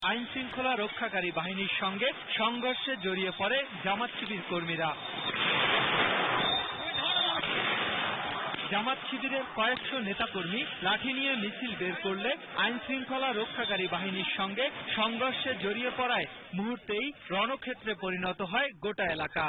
আইন শৃঙ্খলা রক্ষাকারী বাহিনীর সঙ্গে সংঘর্ষে জড়িয়ে পড়ে জামাত শিবির কর্মীরা। জামাত শিবিরের কয়েকশো নেতাকর্মী লাঠি নিয়ে মিছিল বের করলে আইন শৃঙ্খলা রক্ষাকারী বাহিনীর সঙ্গে সংঘর্ষে জড়িয়ে পড়ায় মুহূর্তেই রণক্ষেত্রে পরিণত হয় গোটা এলাকা।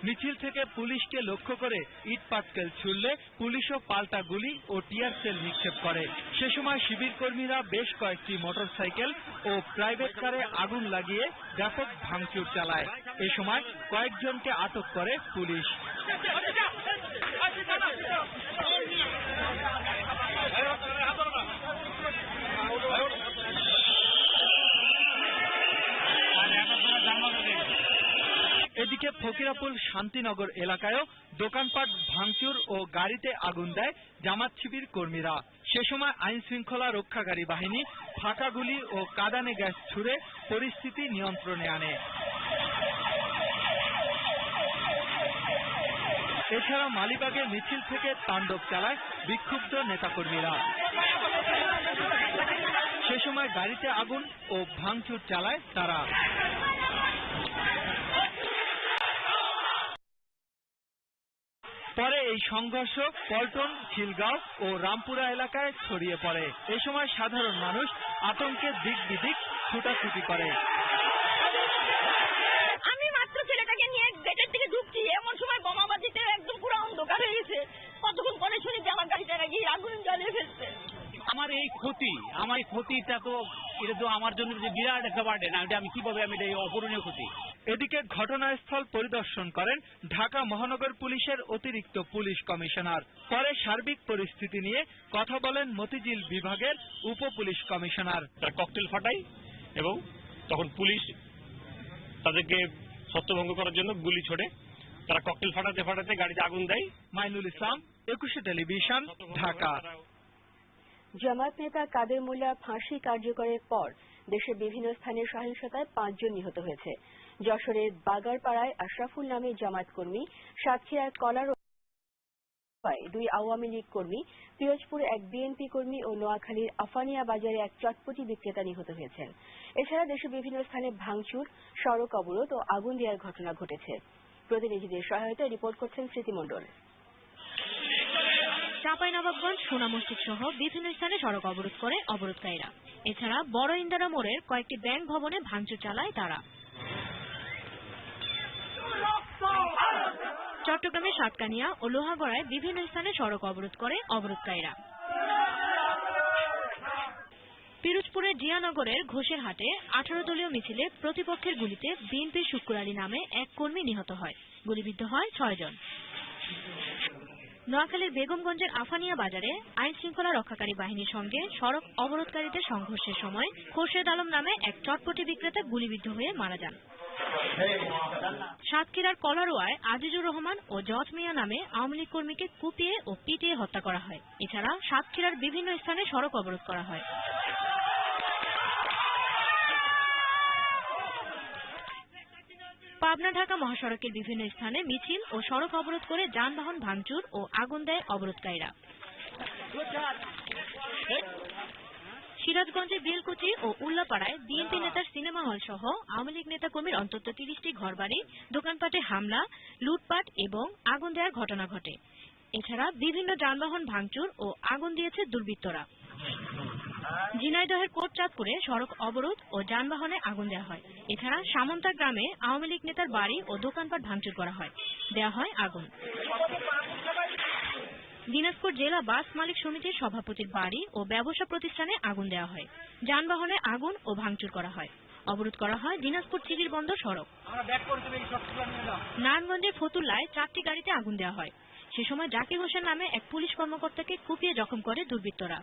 মিছিল থেকে পুলিশকে লক্ষ্য করে ইট পাটকেল ছুড়লে পুলিশও পাল্টা গুলি ও টিয়ার সেল নিক্ষেপ করে। সে সময় শিবির কর্মীরা বেশ কয়েকটি মোটরসাইকেল ও প্রাইভেট কারে আগুন লাগিয়ে ব্যাপক ভাঙচুর চালায়। এ সময় কয়েকজনকে আটক করে পুলিশ। এদিকে ফকিরাপুল শান্তিনগর এলাকায়ও দোকানপাট ভাঙচুর ও গাড়িতে আগুন দেয় জামাত শিবির কর্মীরা। সে সময় আইন শৃঙ্খলা রক্ষাকারী বাহিনী ফাঁকা গুলি ও কাঁদানে গ্যাস ছুড়ে পরিস্থিতি নিয়ন্ত্রণে আনে। এছাড়া মালিবাগে মিছিল থেকে তাণ্ডব চালায় বিক্ষুব্ধ নেতাকর্মীরা। সে সময় গাড়িতে আগুন ও ভাঙচুর চালায় তারা। পরে এই সংঘর্ষ পল্টন, খিলগাঁও ও রামপুরা এলাকায় ছড়িয়ে পড়ে। এ সময় সাধারণ মানুষ আতঙ্কে দিক বিদিক ছুটাছুটি করে। আমি মাত্র ছেলেটাকে নিয়ে গেটের দিকে ঢুকছি, এমন সময় বোমাবাজিতে একদম পুরো অন্ধকার হয়ে গেছে। কতক্ষণ পরে শুনি যে আমার গাড়িটা গিয়ে আগুন জ্বালিয়ে ফেলছে। আমার এই ক্ষতিটা তো এটা তো আমার জন্য যে বিরাট একটা বার্ডেন, এটা আমি কিভাবে এটা অপূরণীয় ক্ষতি। এদিকে ঘটনাস্থল পরিদর্শন করেন ঢাকা মহানগর পুলিশের অতিরিক্ত পুলিশ কমিশনার। পরে সার্বিক পরিস্থিতি নিয়ে কথা বলেন মতিঝিল বিভাগের উপ পুলিশ কমিশনার। ককটেল ফাটাই এবং তখন পুলিশ তাদেরকে ছত্রভঙ্গ করার জন্য গুলি ছোড়ে। তারা ককটেল ফাটাতে ফাটাতে গাড়িতে আগুন দেয়। মাইনুল ইসলাম, 21 টেলিভিশন, ঢাকা। জামাত নেতা কাদের মোল্লার ফাঁসি কার্যকরের পর দেশের বিভিন্ন স্থানে সহিংসতায় 5 জন নিহত হয়েছে। যশোরের বাগারপাড়ায় আশরাফুল নামে জামাত কর্মী, সাতক্ষীরার কলারোয়ায় 2 আওয়ামী লীগ কর্মী, পিরোজপুরে এক বিএনপি কর্মী ও নোয়াখালীর আফানিয়া বাজারে এক চটপটি বিক্রেতা নিহত হয়েছেন। এছাড়া দেশের বিভিন্ন স্থানে ভাঙচুর, সড়ক অবরোধ ও আগুন দেওয়ার ঘটনা ঘটেছে। প্রতিনিধিদের সহায়তায় রিপোর্ট করছেন স্মৃতি মণ্ডল। চাঁপাইনবাবগঞ্জ, সোনা মসজিদ সহ বিভিন্ন স্থানে সড়ক অবরোধ করে অবরোধকারীরা। এছাড়া বড় ইন্দারা মোড়ের কয়েকটি ব্যাংক ভবনে ভাঙচুর চালায় তারা। চট্টগ্রামের সাতকানিয়া ও লোহাগড়ায় বিভিন্ন স্থানে সড়ক অবরোধ করে অবরোধকারীরা। পিরোজপুরের জিয়ানগরের ঘোষের হাটে 18 দলীয় মিছিলে প্রতিপক্ষের গুলিতে বিএনপির শুক্কুর আলী নামে এক কর্মী নিহত হয়। গুলিবিদ্ধ হয় 6 জন। নোয়াখালীর বেগমগঞ্জের আফানিয়া বাজারে আইন শৃঙ্খলা রক্ষাকারী বাহিনীর সঙ্গে সড়ক অবরোধকারীদের সংঘর্ষের সময় খোরশেদ আলম নামে এক চটপটি বিক্রেতা গুলিবিদ্ধ হয়ে মারা যান। সাতক্ষীরার কলারোয়ায় আজিজুর রহমান ও জজ মিয়া নামে আওয়ামী লীগ কর্মীকে কুপিয়ে ও পিটিয়ে হত্যা করা হয়। এছাড়া সাতক্ষীরার বিভিন্ন স্থানে সড়ক অবরোধ করা হয়। পাবনা ঢাকা মহাসড়কের বিভিন্ন স্থানে মিছিল ও সড়ক অবরোধ করে যানবাহন ভাঙচুর ও আগুন দেয় অবরোধকারীরা। সিরাজগঞ্জের বেলকুচি ও উল্লাপাড়ায় বিএনপি নেতার সিনেমা হল সহ আওয়ামী লীগ নেতাকর্মীর অন্তত 30টি ঘরবাড়ি, দোকানপাটে হামলা, লুটপাট এবং আগুন দেওয়ার ঘটনা ঘটে। এছাড়া বিভিন্ন যানবাহন ভাঙচুর ও আগুন দিয়েছে দুর্বৃত্তরা। ঝিনাইদহের কোটচাঁদপুরে সড়ক অবরোধ ও যানবাহনে আগুন দেওয়া হয়। এছাড়া সামন্তা গ্রামে আওয়ামী লীগ নেতার বাড়ি ও দোকানপাট ভাঙচুর করা হয়, দেওয়া হয় আগুন। দিনাজপুর জেলা বাস মালিক সমিতির সভাপতির বাড়ি ও ব্যবসা প্রতিষ্ঠানে আগুন দেওয়া হয়। যানবাহনে আগুন ও ভাঙচুর করা হয়। অবরোধ করা হয় দিনাজপুর চিরির বন্দর সড়ক। নারায়ণগঞ্জের ফতুল্লায় 4টি গাড়িতে আগুন দেওয়া হয়। সে সময় জাকির হোসেন নামে এক পুলিশ কর্মকর্তাকে কুপিয়ে জখম করে দুর্বৃত্তরা।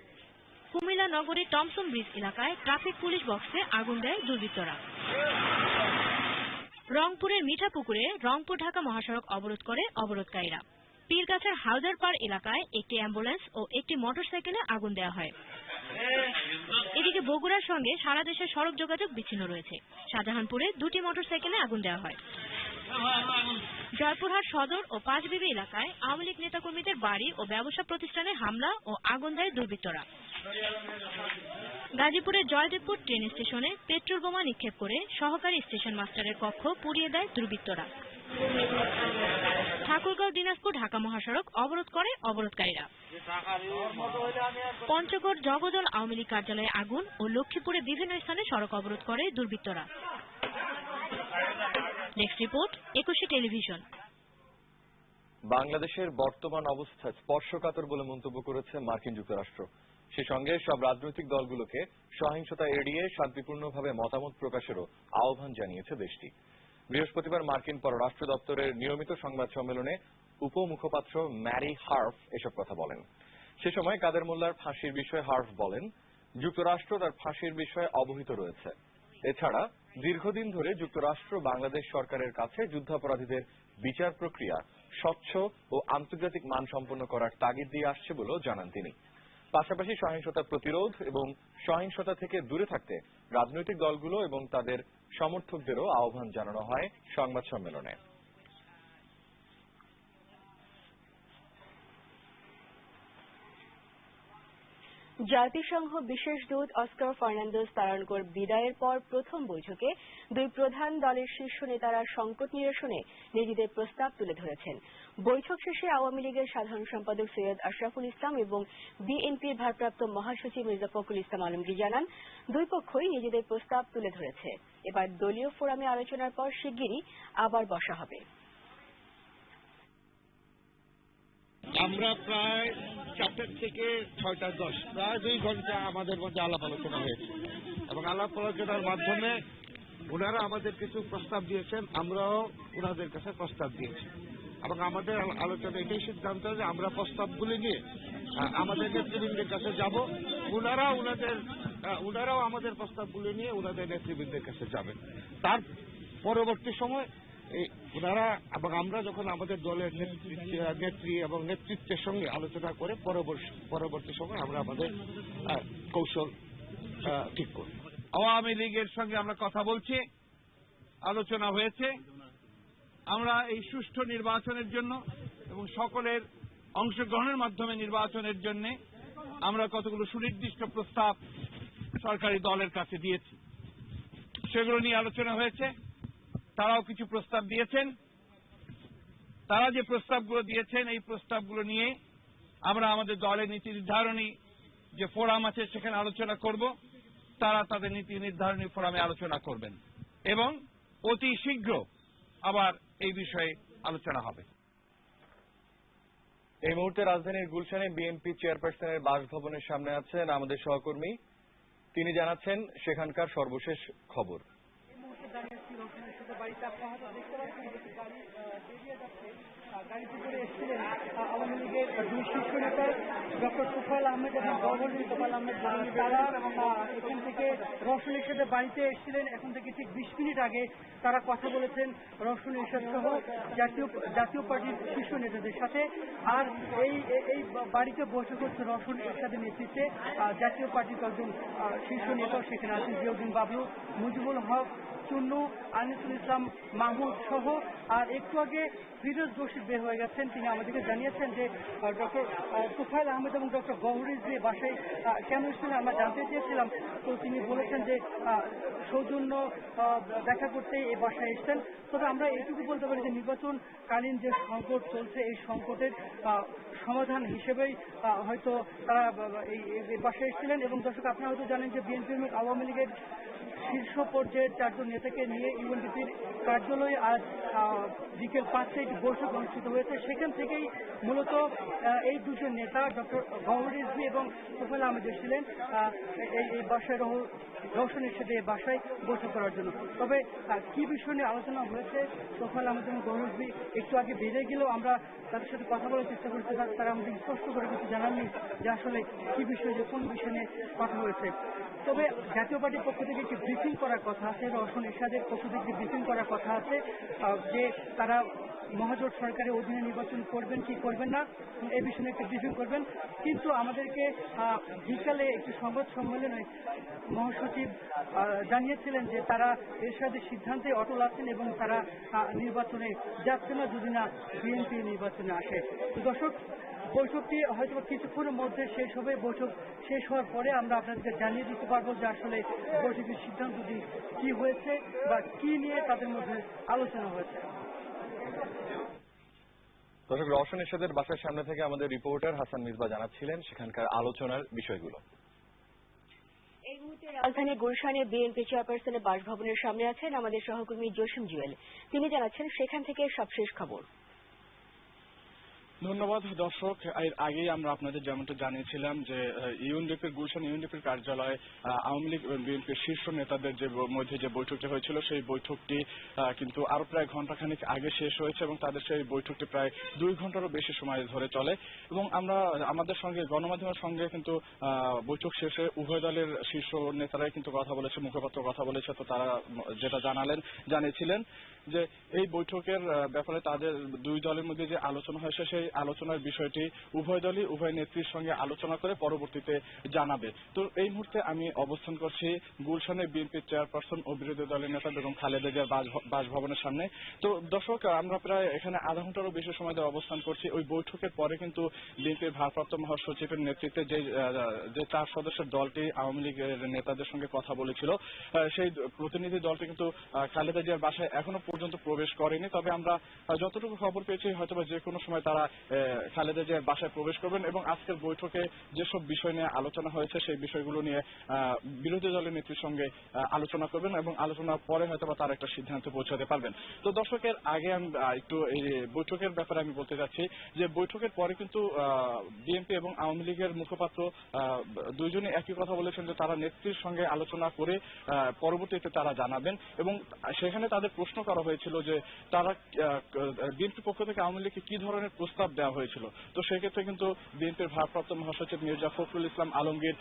কুমিল্লা নগরীর টমসন ব্রিজ এলাকায় ট্রাফিক পুলিশ বক্সে আগুন দেয় দুর্বৃত্তরা। রংপুরের মিঠাপুকুরে রংপুর ঢাকা মহাসড়ক অবরোধ করে অবরোধকারীরা। পীরগাছার হালদারপাড় এলাকায় একটি অ্যাম্বুলেন্স ও একটি মোটরসাইকেলে আগুন দেওয়া হয়। এদিকে বগুড়ার সঙ্গে সারা দেশের সড়ক যোগাযোগ বিচ্ছিন্ন রয়েছে। শাহজাহানপুরে 2টি মোটরসাইকেলে আগুন দেওয়া হয়। জয়পুরহাট সদর ও পাঁচবিবি এলাকায় আওয়ামী লীগ নেতাকর্মীদের বাড়ি ও ব্যবসা প্রতিষ্ঠানে হামলা ও আগুন দেয় দুর্বৃত্তরা। গাজীপুরের জয়দেবপুর ট্রেন স্টেশনে পেট্রোল বোমা নিক্ষেপ করে সহকারী স্টেশন মাস্টারের কক্ষ পুড়িয়ে দেয় দুর্বৃত্তরা। ঠাকুরগাঁও দিনাজপুর ঢাকা মহাসড়ক অবরোধ করে অবরোধকারীরা। পঞ্চগড় জগদল আওয়ামী লীগ কার্যালয়ে আগুন ও লক্ষ্মীপুরে বিভিন্ন স্থানে সড়ক অবরোধ করে দুর্বৃত্তরা। Next report, 21 television. বাংলাদেশের বর্তমান অবস্থা স্পর্শকাতর বলে মন্তব্য করেছে মার্কিন যুক্তরাষ্ট্র। সে সঙ্গে সব রাজনৈতিক দলগুলোকে সহিংসতা এড়িয়ে শান্তিপূর্ণভাবে মতামত প্রকাশেরও আহ্বান জানিয়েছে দেশটি। বৃহস্পতিবার মার্কিন পররাষ্ট্র দপ্তরের নিয়মিত সংবাদ সম্মেলনে উপমুখপাত্র ম্যারি হার্ফ এসব কথা বলেন। সে সময় কাদের মোল্লার ফাঁসির বিষয়ে হার্ফ বলেন, যুক্তরাষ্ট্র তার ফাঁসির বিষয়ে অবহিত রয়েছে। এছাড়া দীর্ঘদিন ধরে যুক্তরাষ্ট্র বাংলাদেশ সরকারের কাছে যুদ্ধাপরাধীদের বিচার প্রক্রিয়া স্বচ্ছ ও আন্তর্জাতিক মান সম্পন্ন করার তাগিদ দিয়ে আসছে বলেও জানান তিনি। পাশাপাশি সহিংসতা প্রতিরোধ এবং সহিংসতা থেকে দূরে থাকতে রাজনৈতিক দলগুলো এবং তাদের সমর্থকদেরও আহ্বান জানানো হয় সংবাদ সম্মেলনে। জাতিসংঘ বিশেষ দূত অস্কার ফার্নান্দেজ তারানকোর বিদায়ের পর প্রথম বৈঠকে দুই প্রধান দলের শীর্ষ নেতারা সংকট নিরসনে নিজেদের প্রস্তাব তুলে ধরেছেন। বৈঠক শেষে আওয়ামী লীগের সাধারণ সম্পাদক সৈয়দ আশরাফুল ইসলাম এবং বিএনপির ভারপ্রাপ্ত মহাসচিব মির্জা ফখরুল ইসলাম আলমগীর জানান, দুই পক্ষই নিজেদের প্রস্তাব তুলে ধরেছে। এবার দলীয় ফোরামে আলোচনার পর শিগগিরই আবার বসা হবে। আমরা প্রায় 4টা থেকে 6:10 প্রায় 2 ঘন্টা আমাদের মধ্যে আলাপ আলোচনা হয়েছে এবং আলাপ আলোচনার মাধ্যমে ওনারা আমাদের কিছু প্রস্তাব দিয়েছেন, আমরাও ওনাদের কাছে প্রস্তাব দিয়েছি এবং আমাদের আলোচনা এটাই সিদ্ধান্ত যে আমরা প্রস্তাবগুলি নিয়ে আমাদের নেতৃবৃন্দের কাছে যাব, ওনারাও আমাদের প্রস্তাবগুলি নিয়ে ওনাদের নেতৃবৃন্দের কাছে যাবেন। তার পরবর্তী সময় ওনারা এবং আমরা যখন আমাদের দলের নেত্রী এবং নেতৃত্বের সঙ্গে আলোচনা করে পরবর্তী সময় আমরা আমাদের কৌশল ঠিক করব। আওয়ামী লীগের সঙ্গে আমরা কথা বলছি, আলোচনা হয়েছে। আমরা এই সুষ্ঠু নির্বাচনের জন্য এবং সকলের অংশগ্রহণের মাধ্যমে নির্বাচনের জন্য আমরা কতগুলো সুনির্দিষ্ট প্রস্তাব সরকারি দলের কাছে দিয়েছি, সেগুলো নিয়ে আলোচনা হয়েছে। তারাও কিছু প্রস্তাব দিয়েছেন। তারা যে প্রস্তাবগুলো দিয়েছেন এই প্রস্তাবগুলো নিয়ে আমরা আমাদের দলের নীতি নির্ধারণী যে ফোরাম আছে সেখানে আলোচনা করব। তারা তাদের নীতি নির্ধারণী ফোরামে আলোচনা করবেন এবং অতি শীঘ্র আবার এই বিষয়ে আলোচনা হবে। এই মুহূর্তে রাজধানীর গুলশানে বিএনপি চেয়ারপারসনের বাসভবনের সামনে আছেন আমাদের সহকর্মী। তিনি জানাচ্ছেন সেখানকার সর্বশেষ খবর। গাড়িতে করে এসেছিলেন আওয়ামী লীগের দুই শীর্ষ নেতা ডক্টর তোফায়েল আহমেদ এবং তোফায়েল আহমেদ, তারা এখান থেকে রওশন এরশাদের বাড়িতে এসেছিলেন। এখন থেকে ঠিক 20 মিনিট আগে তারা কথা বলেছেন রওশন এরশাদ সহ জাতীয় পার্টির শীর্ষ নেতাদের সাথে। আর এই বাড়িতে বৈঠক হচ্ছে রওশন এরশাদের নেতৃত্বে জাতীয় পার্টির কয়েকজন শীর্ষ নেতাও সেখানে আছেন, জিয়াউদ্দিন বাবলু, মুজিবুল হক, চুন্নু, আনিসুল ইসলাম মাহমুদ সহ। আর একটু আগে ফিরোজ রশিদ বের হয়ে গেছেন, তিনি আমাদেরকে জানিয়েছেন যে ডক্টর তোফায়েল আহমেদ এবং ডক্টর গহরিজ যে বাসায় কেন এসেছিলেন আমরা জানতে চেয়েছিলাম। তো তিনি বলেছেন যে সৌজন্য দেখা করতে এই বাসায় এসছেন। তবে আমরা এইটুকু বলতে পারি যে নির্বাচনকালীন যে সংকট চলছে এই সংকটের সমাধান হিসেবেই হয়তো তারা এই বাসায় এসেছিলেন। এবং দর্শক, আপনারা হয়তো জানেন যে বিএনপি এবং আওয়ামী লীগের শীর্ষ পর্যায়ের 4 জন নেতাকে নিয়ে ইউএনডিপির কার্যালয়ে আজ বিকেল 5টায় একটি বৈঠক অনুষ্ঠিত হয়েছে। সেখান থেকেই মূলত এই দুজন নেতা ডক্টর গওহর রিজভী এবং তোফায়েল আহমেদ এসেছিলেন এই বাসায় রওশন এরশাদের বাসায় বৈঠক করার জন্য। তবে কি বিষয় নিয়ে আলোচনা হয়েছে তোফায়েল আহমেদ এবং গওহর রিজভী একটু আগে বেড়ে গেলেও আমরা তাদের সাথে কথা বলার চেষ্টা করেছি, তারা আমাদের স্পষ্ট করে কিছু জানাননি যে আসলে কি বিষয়, যে কোন বিষয় নিয়ে কথা হয়েছে। তবে জাতীয় পার্টির পক্ষ থেকে একটি ব্রিফিং করার কথা আছে, রওশন এরশাদের পক্ষ থেকে ব্রিফিং করার কথা আছে যে তারা মহাজোট সরকারের অধীনে নির্বাচন করবেন কি করবেন না, এই বিষয়ে একটা ব্রিফিং করবেন। কিন্তু আমাদেরকে বিকালে একটি সংবাদ সম্মেলনে মহাসচিব জানিয়েছিলেন যে তারা এরশাদের সিদ্ধান্তে অটল আছেন এবং তারা নির্বাচনে যাচ্ছে না যদি না বিএনপি নির্বাচনে আসে। তো দর্শক, বৈঠকটি হয়তো কিছুক্ষণের মধ্যে শেষ হবে। বৈঠক শেষ হওয়ার পরে আমরা আপনাদেরকে জানিয়ে দিতে পারবো যে আসলে বৈঠকের সিদ্ধান্তটি কি হয়েছে বা কি নিয়ে তাদের মধ্যে আলোচনা হয়েছে। দর্শক, রওশন এরশাদের বাসার সামনে থেকে আমাদের রিপোর্টার হাসান মিসবা জানাচ্ছিলেন সেখানকার আলোচনার বিষয়গুলো। এই মুহূর্তে রাজধানী গুলশানে বিএনপি চেয়ারপারসনের বাসভবনের সামনে আছেন আমাদের সহকর্মী জসিম জুয়েল। তিনি জানাচ্ছেন সেখান থেকে সবশেষ খবর। ধন্যবাদ দর্শক। এর আগেই আমরা আপনাদের যেমনটা জানিয়েছিলাম যে ইউএনডিপির গুলশান ইউএনডিপির কার্যালয়ে আওয়ামী লীগ বিএনপির শীর্ষ নেতাদের যে মধ্যে যে বৈঠকটি হয়েছিল সেই বৈঠকটি কিন্তু আরো প্রায় ঘণ্টাখানিক আগে শেষ হয়েছে এবং তাদের সেই বৈঠকটি প্রায় 2 ঘন্টারও বেশি সময় ধরে চলে এবং আমরা আমাদের সঙ্গে গণমাধ্যমের সঙ্গে কিন্তু বৈঠক শেষে উভয় দলের শীর্ষ নেতারাই কিন্তু কথা বলেছে, মুখপাত্র কথা বলেছে। তো তারা যেটা জানিয়েছিলেন যে এই বৈঠকের ব্যাপারে তাদের দুই দলের মধ্যে যে আলোচনা হয়েছে সেই আলোচনার বিষয়টি উভয় দলই উভয় নেত্রীর সঙ্গে আলোচনা করে পরবর্তীতে জানাবে। তো এই মুহূর্তে আমি অবস্থান করছি গুলশানের বিএনপির চেয়ারপারসন ও বিরোধী দলের নেতা বেগম খালেদা জিয়ার বাসভবনের সামনে। তো দর্শক, আমরা প্রায় এখানে আধা ঘন্টারও বেশি সময় ধরে অবস্থান করছি। ওই বৈঠকের পরে কিন্তু বিএনপির ভারপ্রাপ্ত মহাসচিবের নেতৃত্বে যে 4 সদস্যের দলটি আওয়ামী লীগের নেতাদের সঙ্গে কথা বলেছিল সেই প্রতিনিধি দলটি কিন্তু খালেদা জিয়ার বাসায় এখনো পর্যন্ত প্রবেশ করেনি। তবে আমরা যতটুকু খবর পেয়েছি হয়তোবা যে কোনো সময় তারা খালেদা জিয়ার বাসায় প্রবেশ করবেন এবং আজকের বৈঠকে যেসব বিষয় নিয়ে আলোচনা হয়েছে সেই বিষয়গুলো নিয়ে বিরোধী দলের নেত্রীর সঙ্গে আলোচনা করবেন এবং আলোচনার পরে হয়তোবা তার একটা সিদ্ধান্তে পৌঁছাতে পারবেন। তো দর্শকের আগে আমি একটু এই বৈঠকের ব্যাপারে আমি বলতে চাচ্ছি যে বৈঠকের পরে কিন্তু বিএনপি এবং আওয়ামী লীগের মুখপাত্র দুইজনই একই কথা বলেছেন যে তারা নেত্রীর সঙ্গে আলোচনা করে পরবর্তীতে তারা জানাবেন এবং সেখানে তাদের প্রশ্ন করা হয়েছিল যে তারা বিএনপির পক্ষ থেকে আওয়ামী লীগকে কি ধরনের প্রস্তাব দেওয়া হয়েছিল। তো সেক্ষেত্রে কিন্তু বিএনপির ভারপ্রাপ্ত মহাসচিব মির্জা ফখরুল ইসলাম আলমগীর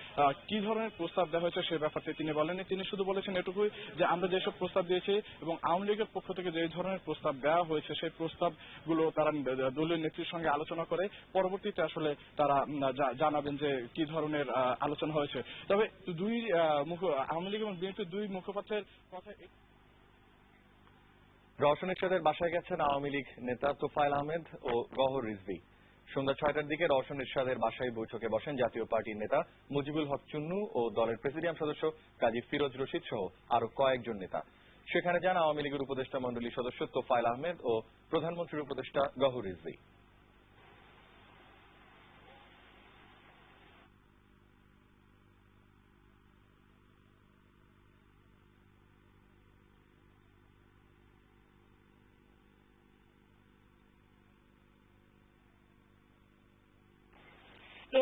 কি ধরনের প্রস্তাব দেওয়া হয়েছে সে ব্যাপারটি তিনি বলেননি। তিনি শুধু বলেছেন এটুকুই যে আমরা যেসব প্রস্তাব দিয়েছি এবং আওয়ামী লীগের পক্ষ থেকে যে ধরনের প্রস্তাব দেওয়া হয়েছে সেই প্রস্তাবগুলো তারা দলীয় নেত্রীর সঙ্গে আলোচনা করে পরবর্তীতে আসলে তারা জানাবেন যে কি ধরনের আলোচনা হয়েছে। তবে আওয়ামী লীগ এবং বিএনপির দুই মুখপাত্রের কথা। রওশন এরশাদের বাসায় গেছেন আওয়ামী লীগ নেতা তোফায়েল আহমেদ ও গওহর রিজভী। সন্ধ্যা 6টার দিকে রওশন এরশাদের বাসায় বৈঠকে বসেন জাতীয় পার্টির নেতা মুজিবুল হক চুন্নু ও দলের প্রেসিডিয়াম সদস্য কাজী ফিরোজ রশিদ সহ আরো কয়েকজন নেতা। সেখানে যান আওয়ামী লীগের উপদেষ্টা মণ্ডলীর সদস্য তোফায়েল আহমেদ ও প্রধানমন্ত্রীর উপদেষ্টা গওহর রিজভী।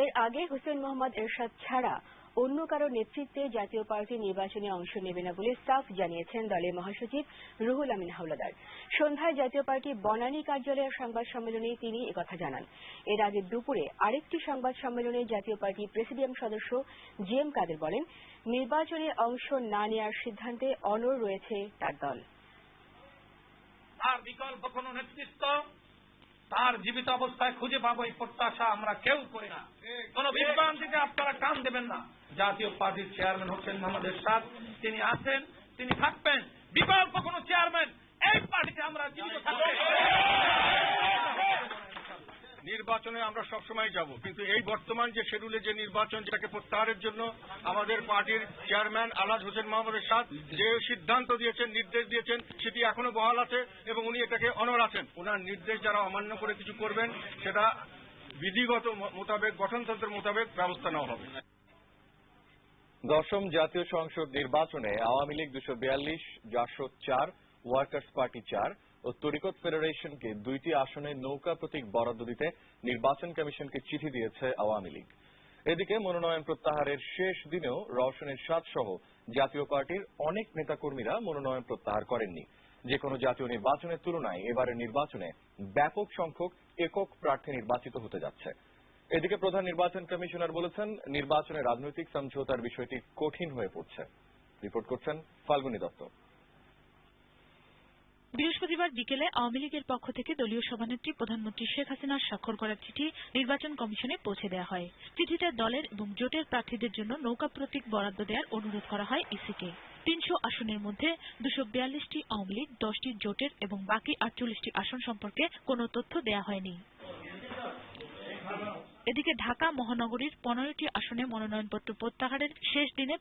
এর আগে হোসেন মোহাম্মদ এরশাদ ছাড়া অন্য কারো নেতৃত্বে জাতীয় পার্টি নির্বাচনে অংশ নেবে না বলে সাফ জানিয়েছেন দলের মহাসচিব রুহুল আমিন হাওলাদার। সন্ধ্যায় জাতীয় পার্টি বনানী কার্যালয়ের সংবাদ সম্মেলনে তিনি একথা জানান। এর আগে দুপুরে আরেকটি সংবাদ সম্মেলনে জাতীয় পার্টি প্রেসিডিয়াম সদস্য জিএম কাদের বলেন, নির্বাচনে অংশ না নেওয়ার সিদ্ধান্তে অনড় রয়েছে তার দল। আর বিকল্প কোন নেতৃত্ব তার জীবিত অবস্থায় খুঁজে পাবো এই প্রত্যাশা আমরা কেউ করি না। কোন বিভ্রান্তিতে আপনারা কান দেবেন না। জাতীয় পার্টির চেয়ারম্যান হোসেন মোহাম্মদ এরশাদ তিনি আছেন, তিনি থাকবেন। বিকল্প কোন চেয়ারম্যান এই পার্টিতে আমরা জীবিত থাকবো। নির্বাচনে আমরা সবসময় যাব, কিন্তু এই বর্তমান যে শিডিউলে যে নির্বাচন যেটাকে প্রত্যাহারের জন্য আমাদের পার্টির চেয়ারম্যান আলহাজ হোসেন মোহাম্মদ এরশাদ যে সিদ্ধান্ত দিয়েছেন, নির্দেশ দিয়েছেন, সেটি এখনো বহাল আছে এবং উনি এটাকে অনড় আছেন। ওনার নির্দেশ যারা অমান্য করে কিছু করবেন সেটা বিধিগত মোতাবেক, গঠনতন্ত্রের মোতাবেক ব্যবস্থা নেওয়া হবে। 10ম জাতীয় সংসদ নির্বাচনে আওয়ামী লীগ 242, জাসদ 4, ওয়ার্কার্স পার্টি 4 ও তরিকত ফেডারেশনকে 2টি আসনে নৌকা প্রতীক বরাদ্দ দিতে নির্বাচন কমিশনকে চিঠি দিয়েছে আওয়ামী লীগ। এদিকে মনোনয়ন প্রত্যাহারের শেষ দিনেও রওশন এরশাদ সহ জাতীয় পার্টির অনেক নেতাকর্মীরা মনোনয়ন প্রত্যাহার করেননি। যে কোনো জাতীয় নির্বাচনের তুলনায় এবারের নির্বাচনে ব্যাপক সংখ্যক একক প্রার্থী নির্বাচিত হতে যাচ্ছে। এদিকে প্রধান নির্বাচন কমিশনার বলেছেন, নির্বাচনে রাজনৈতিক সমঝোতার বিষয়টি কঠিন হয়ে পড়ছে। রিপোর্ট করছেন ফাল্গুনী দত্ত। বৃহস্পতিবার বিকেলে আওয়ামী লীগের পক্ষ থেকে দলীয় সভানেত্রী প্রধানমন্ত্রী শেখ হাসিনার স্বাক্ষর করা চিঠি নির্বাচন কমিশনে পৌঁছে দেওয়া হয়। চিঠিতে দলের এবং জোটের প্রার্থীদের জন্য নৌকা প্রতীক বরাদ্দ দেওয়ার অনুরোধ করা হয় ইসিকে। 300 আসনের মধ্যে 242টি আওয়ামী লীগ, 10টি জোটের এবং বাকি 48টি আসন সম্পর্কে কোনো তথ্য দেওয়া হয়নি। এদিকে ঢাকা মহানগরীর 15টি আসনে মনোনয়নপত্র প্রত্যাহারের শেষ দিনে